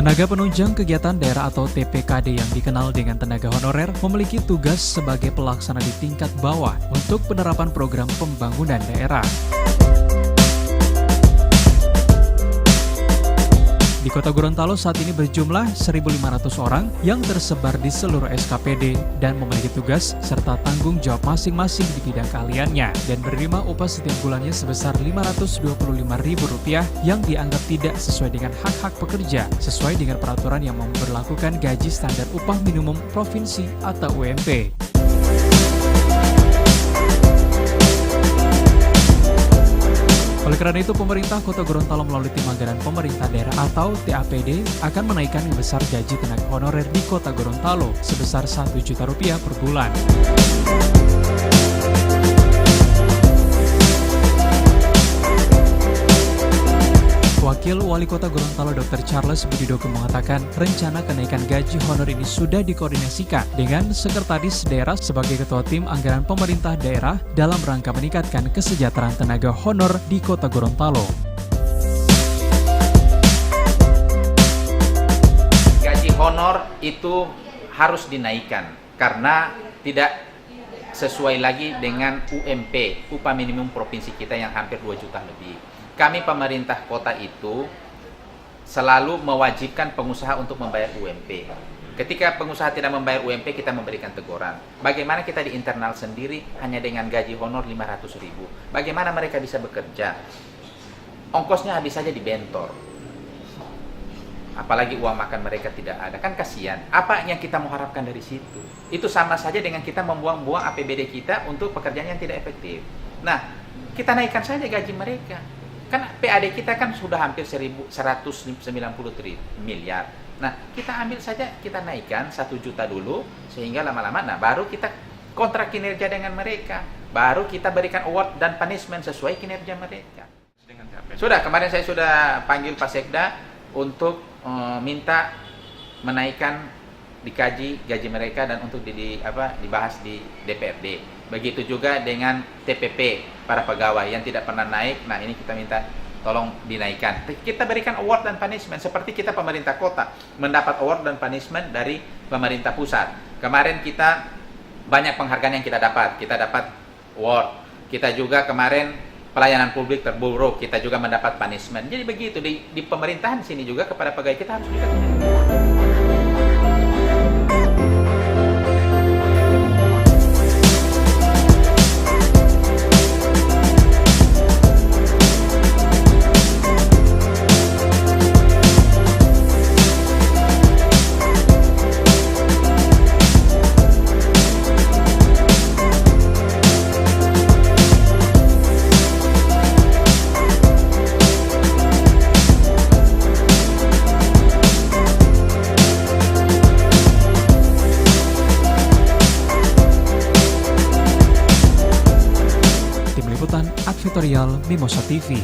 Tenaga penunjang kegiatan daerah atau TPKD yang dikenal dengan tenaga honorer memiliki tugas sebagai pelaksana di tingkat bawah untuk penerapan program pembangunan daerah. Di Kota Gorontalo saat ini berjumlah 1.500 orang yang tersebar di seluruh SKPD dan memiliki tugas serta tanggung jawab masing-masing di bidang keahliannya dan menerima upah setiap bulannya sebesar Rp525.000 yang dianggap tidak sesuai dengan hak-hak pekerja sesuai dengan peraturan yang memberlakukan gaji standar upah minimum provinsi atau UMP. Oleh karena itu, pemerintah Kota Gorontalo melalui Tim Anggaran Pemerintah Daerah atau TAPD akan menaikkan besar gaji tenaga honorer di Kota Gorontalo sebesar Rp1 juta per bulan. Wakil Wali Kota Gorontalo Dr. Charles Budidogo mengatakan rencana kenaikan gaji honor ini sudah dikoordinasikan dengan Sekretaris Daerah sebagai Ketua Tim Anggaran Pemerintah Daerah dalam rangka meningkatkan kesejahteraan tenaga honor di Kota Gorontalo. Gaji honor itu harus dinaikkan karena tidak sesuai lagi dengan UMP, upah minimum provinsi kita yang hampir 2 juta lebih. Kami pemerintah kota itu selalu mewajibkan pengusaha untuk membayar UMP. Ketika pengusaha tidak membayar UMP, kita memberikan teguran. Bagaimana kita di internal sendiri hanya dengan gaji honor 500.000? Bagaimana mereka bisa bekerja? Ongkosnya habis saja di bentor. Apalagi uang makan mereka tidak ada. Kan kasihan. Apa yang kita mengharapkan dari situ? Itu sama saja dengan kita membuang-buang APBD kita untuk pekerjaan yang tidak efektif. Nah, kita naikkan saja gaji mereka. Kan PAD kita kan sudah hampir 1.190 miliar. Nah, kita ambil saja, kita naikkan 1 juta dulu, sehingga lama-lama, nah baru kita kontrak kinerja dengan mereka. Baru kita berikan award dan punishment sesuai kinerja mereka. Sudah, kemarin saya sudah panggil Pak Sekda untuk minta menaikkan dikaji gaji mereka dan untuk dibahas di DPRD. Begitu juga dengan TPP para pegawai yang tidak pernah naik. Nah, ini kita minta tolong dinaikkan. Kita berikan award dan punishment seperti kita pemerintah kota mendapat award dan punishment dari pemerintah pusat. Kemarin kita banyak penghargaan yang kita dapat. Kita dapat award. Kita juga kemarin pelayanan publik terburuk, kita juga mendapat punishment. Jadi begitu di pemerintahan sini juga kepada pegawai kita harus juga Advertorial Mimosa TV.